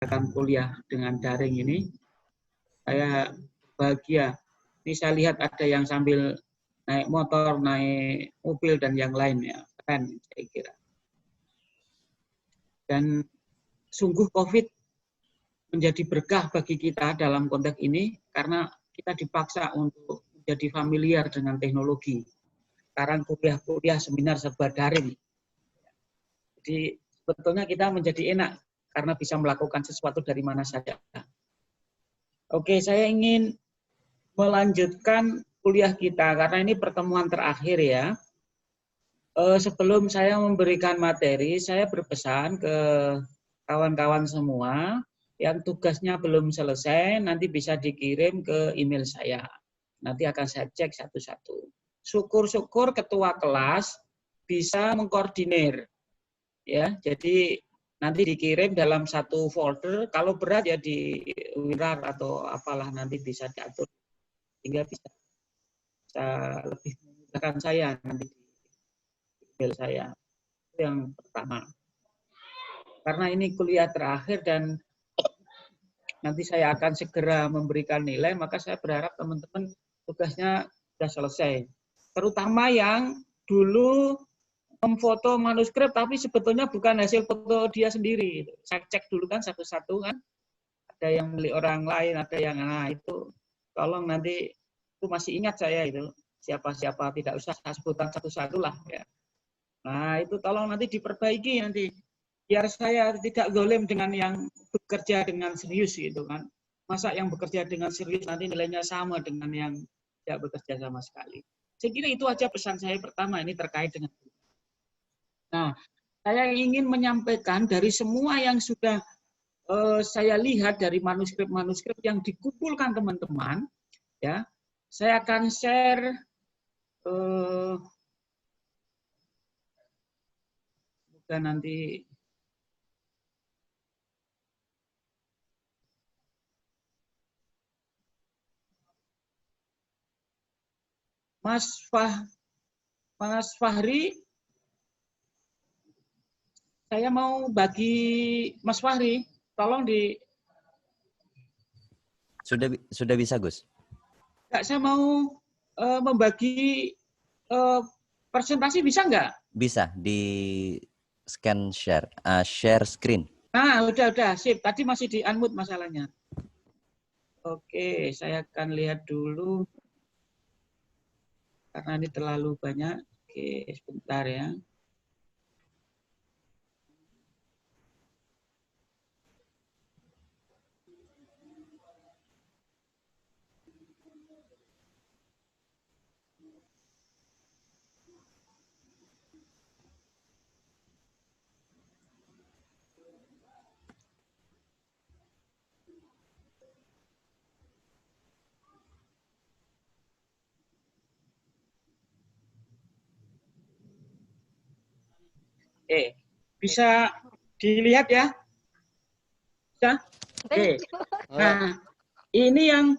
melaksanakan kuliah dengan daring ini, saya bahagia. Ini saya lihat ada yang sambil naik motor, naik mobil, dan yang lainnya. Keren, saya kira. Dan sungguh COVID menjadi berkah bagi kita dalam konteks ini, karena kita dipaksa untuk menjadi familiar dengan teknologi. Sekarang kuliah-kuliah seminar serba daring. Jadi sebetulnya kita menjadi enak karena bisa melakukan sesuatu dari mana saja. Oke, saya ingin melanjutkan kuliah kita karena ini pertemuan terakhir ya. Sebelum saya memberikan materi, saya berpesan ke kawan-kawan semua yang tugasnya belum selesai, nanti bisa dikirim ke email saya. Nanti akan saya cek satu-satu. Syukur-syukur ketua kelas bisa mengkoordinir. Ya, jadi nanti dikirim dalam satu folder. Kalau berat ya di WIRAR atau apalah, nanti bisa diatur sehingga bisa lebih memudahkan saya nanti di email saya. Itu yang pertama. Karena ini kuliah terakhir dan nanti saya akan segera memberikan nilai, maka saya berharap teman-teman tugasnya sudah selesai. Terutama yang dulu memfoto manuskrip tapi sebetulnya bukan hasil foto dia sendiri. Saya cek dulu kan satu-satu kan. Ada yang milik orang lain, ada yang itu. Tolong nanti, itu masih ingat saya itu. Siapa-siapa, tidak usah saya sebutkan satu-satu lah. Ya. Nah itu tolong nanti diperbaiki nanti. Biar saya tidak zalim dengan yang bekerja dengan serius gitu kan. Masa yang bekerja dengan serius nanti nilainya sama dengan yang tidak bekerja sama sekali. Saya kira itu aja pesan saya pertama, ini terkait dengan. Nah, saya ingin menyampaikan dari semua yang sudah saya lihat dari manuskrip-manuskrip yang dikumpulkan teman-teman, ya, saya akan share semoga nanti Mas Fahri, saya mau bagi Mas Fahri, tolong di. Sudah bisa, Gus. Saya mau membagi presentasi, bisa nggak? Bisa, di scan share, share screen. Nah, udah, sip. Tadi masih di unmute masalahnya. Oke, saya akan lihat dulu. Karena ini terlalu banyak. Oke, sebentar ya. Oke, bisa dilihat ya? Bisa? Oke. Nah, ini yang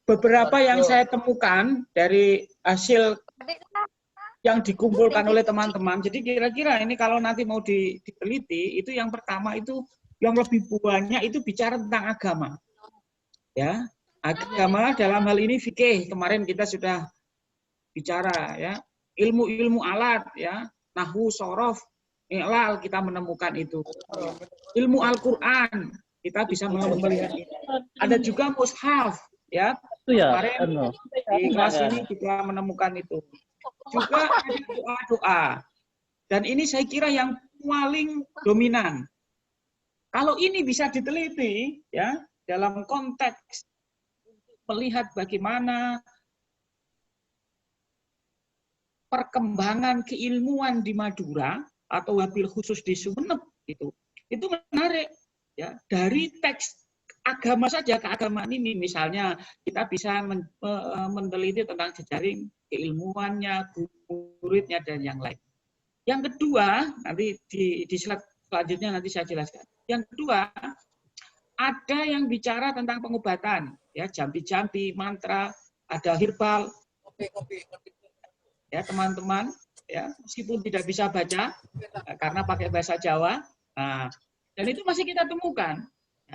beberapa yang saya temukan dari hasil yang dikumpulkan oleh teman-teman. Jadi kira-kira ini kalau nanti mau diteliti, itu yang pertama itu yang lebih banyak itu bicara tentang agama. Ya, agama dalam hal ini fikih. Kemarin kita sudah bicara ya, ilmu-ilmu alat ya, nahwu, sorof, ilal kita menemukan itu. Ilmu Al-Qur'an kita bisa melihat itu. Ada juga mushaf ya. Kemarin di kelas ini kita menemukan itu. Juga ada doa-doa. Dan ini saya kira yang paling dominan. Kalau ini bisa diteliti ya dalam konteks melihat bagaimana perkembangan keilmuan di Madura atau wabil khusus di Sumeneb itu menarik ya. Dari teks agama saja, keagamaan ini misalnya kita bisa meneliti tentang jejaring keilmuannya, muridnya dan yang lain. Yang kedua, nanti di slide selanjutnya nanti saya jelaskan. Yang kedua, ada yang bicara tentang pengobatan ya, jampi-jampi, mantra, ada herbal. Ya teman-teman, ya meskipun tidak bisa baca karena pakai bahasa Jawa, nah, dan itu masih kita temukan.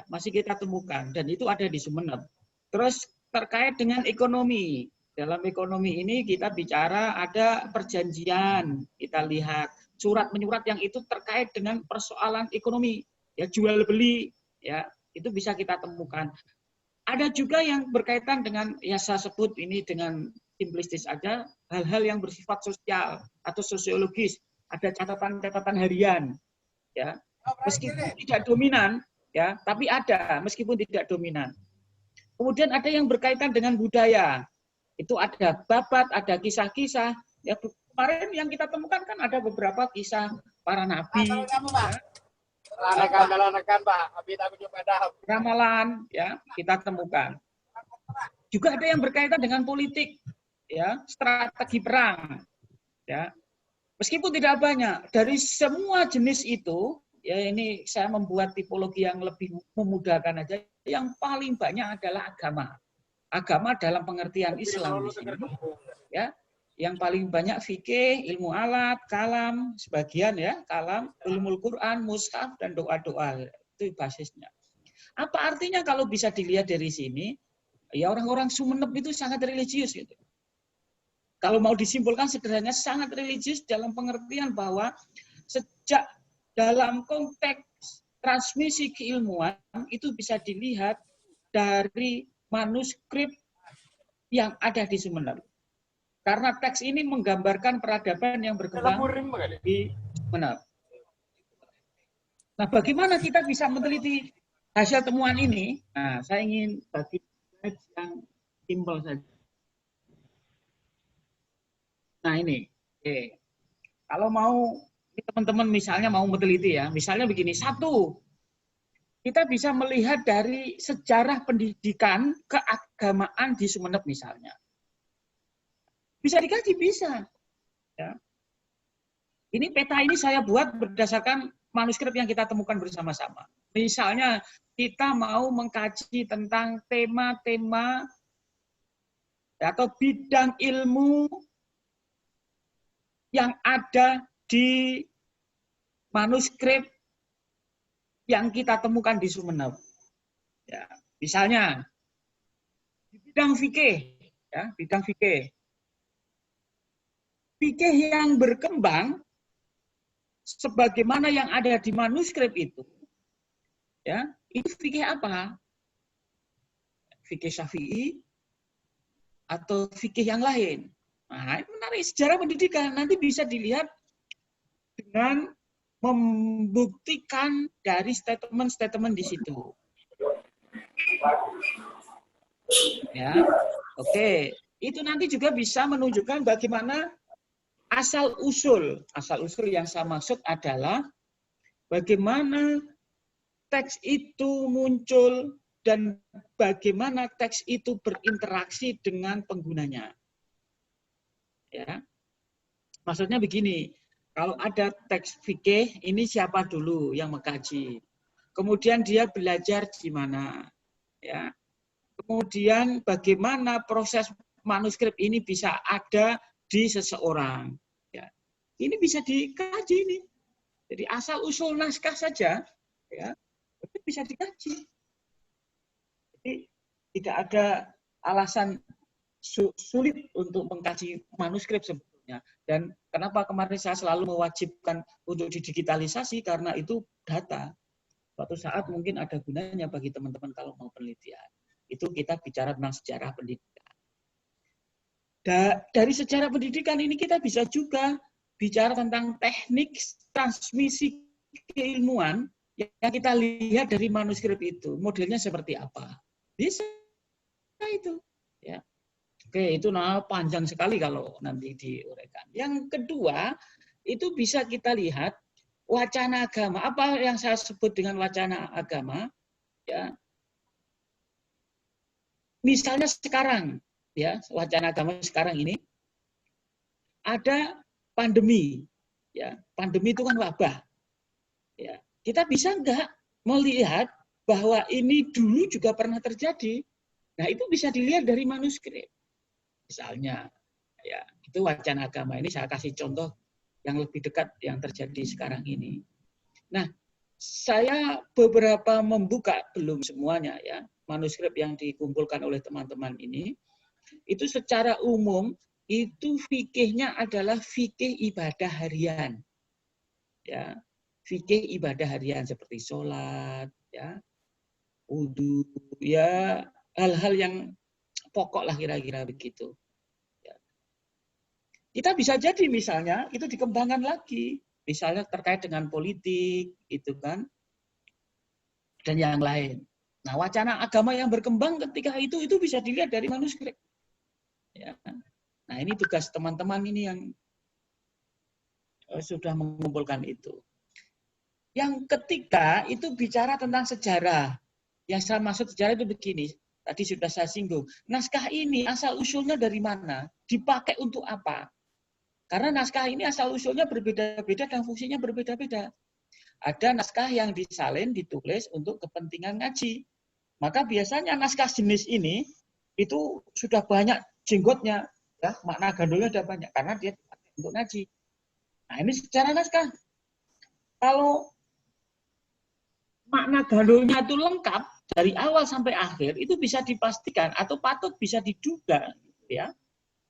masih kita temukan dan itu ada di Sumeneb. Terus terkait dengan ekonomi. Dalam ekonomi ini kita bicara ada perjanjian, kita lihat surat menyurat yang itu terkait dengan persoalan ekonomi, ya jual beli, ya itu bisa kita temukan. Ada juga yang berkaitan dengan ya saya sebut ini dengan simplistis aja, hal-hal yang bersifat sosial atau sosiologis, ada catatan-catatan harian, ya meskipun tidak dominan, ya tapi ada meskipun tidak dominan. Kemudian ada yang berkaitan dengan budaya. Itu ada babat, ada kisah-kisah. Ya, kemarin yang kita temukan kan ada beberapa kisah para nabi, ya, ramalan, ya kita temukan. Juga ada yang berkaitan dengan politik, ya, strategi perang, ya. Meskipun tidak banyak, dari semua jenis itu, ya ini saya membuat tipologi yang lebih memudahkan aja. Yang paling banyak adalah agama. Agama dalam pengertian Islam di sini, ya, yang paling banyak fikih, ilmu alat, kalam, sebagian ya, kalam, ulumul Quran, mushaf dan doa-doa itu basisnya. Apa artinya kalau bisa dilihat dari sini? Ya orang-orang Sumeneb itu sangat religius gitu. Kalau mau disimpulkan sederhananya sangat religius dalam pengertian bahwa sejak dalam konteks transmisi keilmuan itu bisa dilihat dari manuskrip yang ada di Sumeneb. Karena teks ini menggambarkan peradaban yang berkembang di Sumeneb. Nah, bagaimana kita bisa meneliti hasil temuan ini? Nah, saya ingin bagi yang simpel saja. Nah, ini. Kalau mau teman-teman misalnya mau meneliti ya, misalnya begini, satu, kita bisa melihat dari sejarah pendidikan keagamaan di Sumeneb misalnya. Bisa dikaji, bisa. Ya. Ini peta ini saya buat berdasarkan manuskrip yang kita temukan bersama-sama. Misalnya kita mau mengkaji tentang tema-tema atau bidang ilmu yang ada di manuskrip yang kita temukan di Sumeneb. Ya, misalnya di bidang fikih, ya, bidang fikih. Fikih yang berkembang sebagaimana yang ada di manuskrip itu, ya, itu fikih apa? Fikih Syafi'i atau fikih yang lain. Nah, itu menarik sejarah pendidikan. Nanti bisa dilihat dengan membuktikan dari statement-statement di situ. Ya, oke. Itu nanti juga bisa menunjukkan bagaimana asal usul yang saya maksud adalah bagaimana teks itu muncul dan bagaimana teks itu berinteraksi dengan penggunanya. Ya, maksudnya begini. Kalau ada teks fikih, ini siapa dulu yang mengkaji? Kemudian dia belajar di mana? Ya. Kemudian bagaimana proses manuskrip ini bisa ada di seseorang? Ya. Ini bisa dikaji ini. Jadi asal usul naskah saja, ya, itu bisa dikaji. Jadi tidak ada alasan sulit untuk mengkaji manuskrip sebetulnya. Dan kenapa kemarin saya selalu mewajibkan untuk didigitalisasi, karena itu data. Suatu saat mungkin ada gunanya bagi teman-teman kalau mau penelitian. Itu kita bicara tentang sejarah pendidikan. Dari sejarah pendidikan ini kita bisa juga bicara tentang teknik transmisi keilmuan yang kita lihat dari manuskrip itu. Modelnya seperti apa? Bisa itu. Ya. Oke, itu panjang sekali kalau nanti diuraikan. Yang kedua, itu bisa kita lihat wacana agama. Apa yang saya sebut dengan wacana agama? Ya. Misalnya sekarang, ya, wacana agama sekarang ini ada pandemi. Ya, pandemi itu kan wabah. Ya, kita bisa enggak melihat bahwa ini dulu juga pernah terjadi? Nah, itu bisa dilihat dari manuskrip. Misalnya, ya itu wacana agama. Ini saya kasih contoh yang lebih dekat yang terjadi sekarang ini. Nah, saya beberapa membuka, belum semuanya ya, manuskrip yang dikumpulkan oleh teman-teman ini, itu secara umum itu fikihnya adalah fikih ibadah harian. Ya, fikih ibadah harian seperti sholat, ya, wudhu, ya, hal-hal yang pokok lah kira-kira begitu. Ya. Kita bisa jadi misalnya itu dikembangkan lagi, misalnya terkait dengan politik, itu kan, dan yang lain. Nah, wacana agama yang berkembang ketika itu bisa dilihat dari manuskrip. Ya. Nah, ini tugas teman-teman ini yang sudah mengumpulkan itu. Yang ketiga itu bicara tentang sejarah. Yang saya maksud sejarah itu begini, tadi sudah saya singgung. Naskah ini asal-usulnya dari mana? Dipakai untuk apa? Karena naskah ini asal-usulnya berbeda-beda dan fungsinya berbeda-beda. Ada naskah yang disalin, ditulis untuk kepentingan ngaji. Maka biasanya naskah jenis ini itu sudah banyak jenggotnya, ya, makna gandulnya sudah banyak karena dia dipakai untuk ngaji. Nah, ini secara naskah. Kalau makna gandulnya itu lengkap dari awal sampai akhir, itu bisa dipastikan atau patut bisa diduga, ya,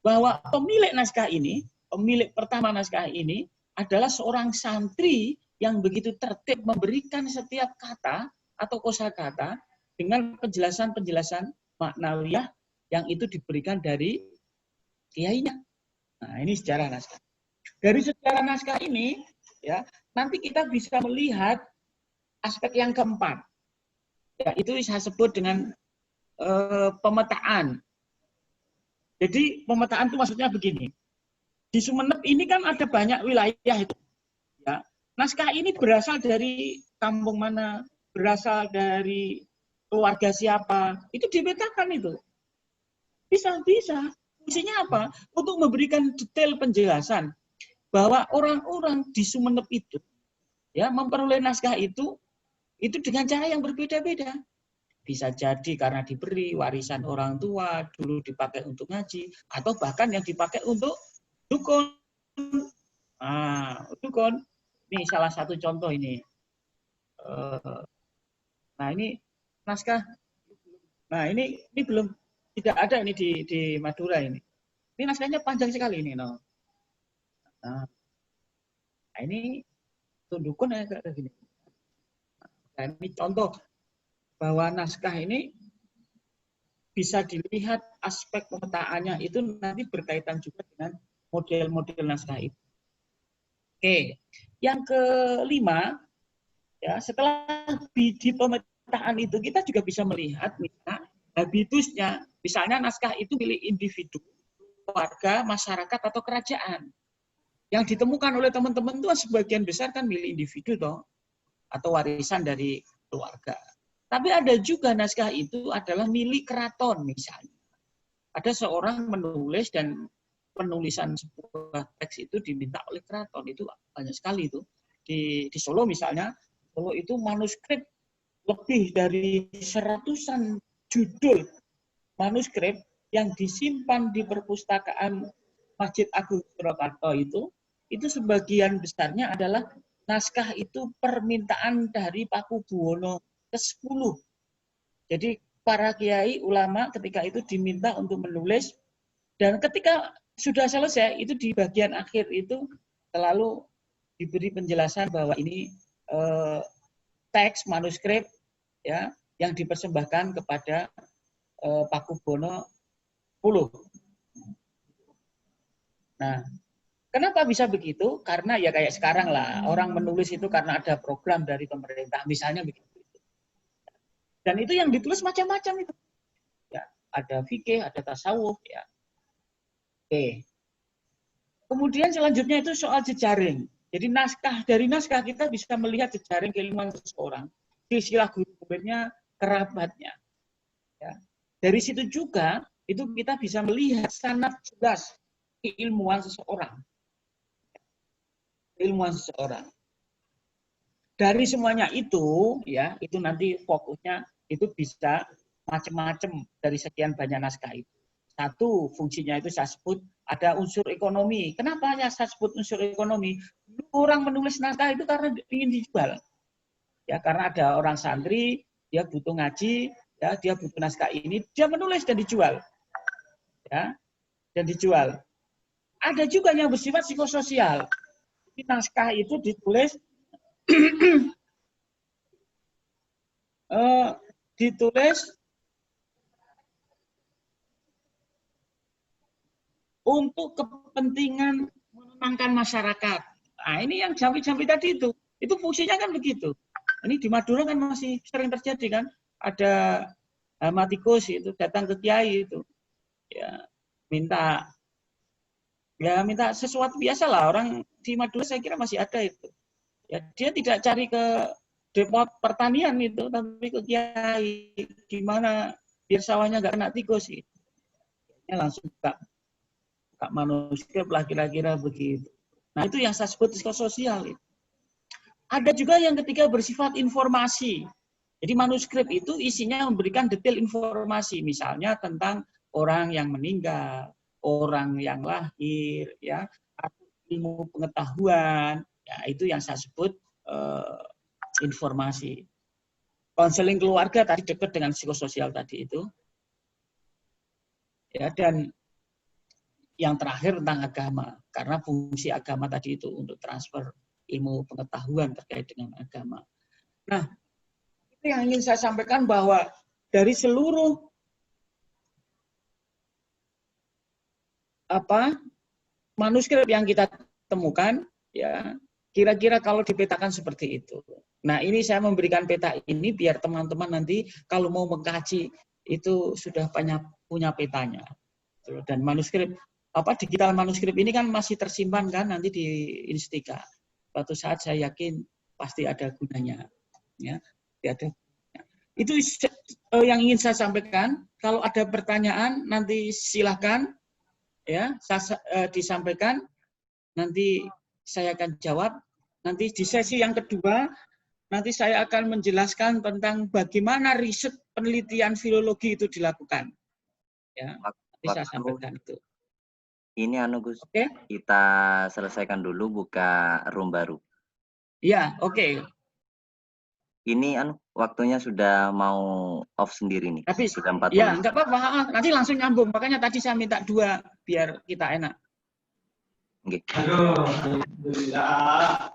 bahwa pemilik naskah ini, pemilik pertama naskah ini adalah seorang santri yang begitu tertib memberikan setiap kata atau kosakata dengan penjelasan-penjelasan maknawiyah yang itu diberikan dari kiainya. Nah, ini sejarah naskah. Dari sejarah naskah ini, ya, nanti kita bisa melihat aspek yang keempat. Ya, itu saya sebut dengan pemetaan. Jadi pemetaan itu maksudnya begini. Di Sumeneb ini kan ada banyak wilayah itu. Ya. Naskah ini berasal dari kampung mana, berasal dari keluarga siapa, itu dipetakan itu. Bisa. Fungsinya apa? Untuk memberikan detail penjelasan bahwa orang-orang di Sumeneb itu, ya, memperoleh naskah itu dengan cara yang berbeda-beda. Bisa jadi karena diberi warisan orang tua, dulu dipakai untuk ngaji, atau bahkan yang dipakai untuk dukun. Nah, dukun. Ini salah satu contoh ini. Nah, ini naskah. Nah, ini belum, tidak ada ini di Madura ini. Ini naskahnya panjang sekali ini. No. Nah, ini dukun kayak gini. Nah, ini contoh bahwa naskah ini bisa dilihat aspek pemetaannya itu nanti berkaitan juga dengan model-model naskah itu. Oke, yang kelima, ya, setelah di pemetaan itu kita juga bisa melihat misalnya habitusnya, misalnya naskah itu milik individu, warga, masyarakat atau kerajaan. Yang ditemukan oleh teman-teman itu sebagian besar kan milik individu toh, atau warisan dari keluarga. Tapi ada juga naskah itu adalah milik keraton misalnya. Ada seorang menulis dan penulisan sebuah teks itu diminta oleh keraton, itu banyak sekali itu. Di Solo misalnya, Solo itu manuskrip lebih dari 100-an judul manuskrip yang disimpan di perpustakaan Masjid Agung Surakarta itu sebagian besarnya adalah naskah itu permintaan dari Pakubuwono ke-10. Jadi para kiai ulama ketika itu diminta untuk menulis, dan ketika sudah selesai itu di bagian akhir itu selalu diberi penjelasan bahwa ini teks manuskrip, ya, yang dipersembahkan kepada Pakubuwono X. Nah, kenapa bisa begitu? Karena ya kayak sekarang lah, orang menulis itu karena ada program dari pemerintah, misalnya begitu. Dan itu yang ditulis macam-macam itu. Ya, ada fikih, ada tasawuf, ya. Oke. Kemudian selanjutnya itu soal jejaring. Jadi dari naskah kita bisa melihat jejaring keilmuan seseorang, silsilah guru muridnya, kerabatnya. Ya. Dari situ juga itu kita bisa melihat sanad jelas keilmuan seseorang. Keilmuan seseorang. Dari semuanya itu, ya, itu nanti fokusnya itu bisa macam-macam dari sekian banyak naskah itu. Satu, fungsinya itu saya sebut ada unsur ekonomi. Kenapa ya saya sebut unsur ekonomi? Orang menulis naskah itu karena ingin dijual. Ya, karena ada orang santri, dia butuh ngaji, ya, dia butuh naskah ini, dia menulis dan dijual. Ya, dan dijual. Ada juga yang bersifat psikososial. Naskah itu ditulis untuk kepentingan menenangkan masyarakat. Nah, ini yang jampi-jampi tadi itu fungsinya kan begitu. Ini di Madura kan masih sering terjadi kan, ada matikus itu datang ke kiai itu, ya minta sesuatu, biasa lah orang di Madura, saya kira masih ada itu. Ya, dia tidak cari ke depot pertanian itu, tapi ke kiai, gimana biar sawahnya nggak kena tikus gitu. Langsung buka manuskrip lah, kira-kira begitu. Nah, itu yang saya sebut psikososial. Ada juga yang ketiga bersifat informasi. Jadi manuskrip itu isinya memberikan detail informasi, misalnya tentang orang yang meninggal, orang yang lahir, ya, atau ilmu pengetahuan. Ya, itu yang saya sebut informasi. Konseling keluarga tadi dekat dengan psikososial tadi itu. Ya, dan yang terakhir tentang agama, karena fungsi agama tadi itu untuk transfer ilmu pengetahuan terkait dengan agama. Nah, itu yang ingin saya sampaikan, bahwa dari seluruh manuskrip yang kita temukan, ya, kira-kira kalau dipetakan seperti itu. Nah, ini saya memberikan peta ini biar teman-teman nanti kalau mau mengkaji itu sudah punya petanya. Dan manuskrip digital manuskrip ini kan masih tersimpan kan nanti di Instika. Suatu saat saya yakin pasti ada gunanya. Ya, ada. Itu yang ingin saya sampaikan. Kalau ada pertanyaan nanti silahkan, ya, disampaikan. Nanti saya akan jawab. Nanti di sesi yang kedua nanti saya akan menjelaskan tentang bagaimana riset penelitian filologi itu dilakukan. Ya, nanti saya sampaikan itu. Ini Gus, kita selesaikan dulu buka room baru. Ya, oke. Ini waktunya sudah mau off sendiri nih. Tapi sudah 40. Ya, enggak apa-apa. Nanti langsung nyambung. Makanya tadi saya minta 2 biar kita enak. Oke. Alhamdulillah.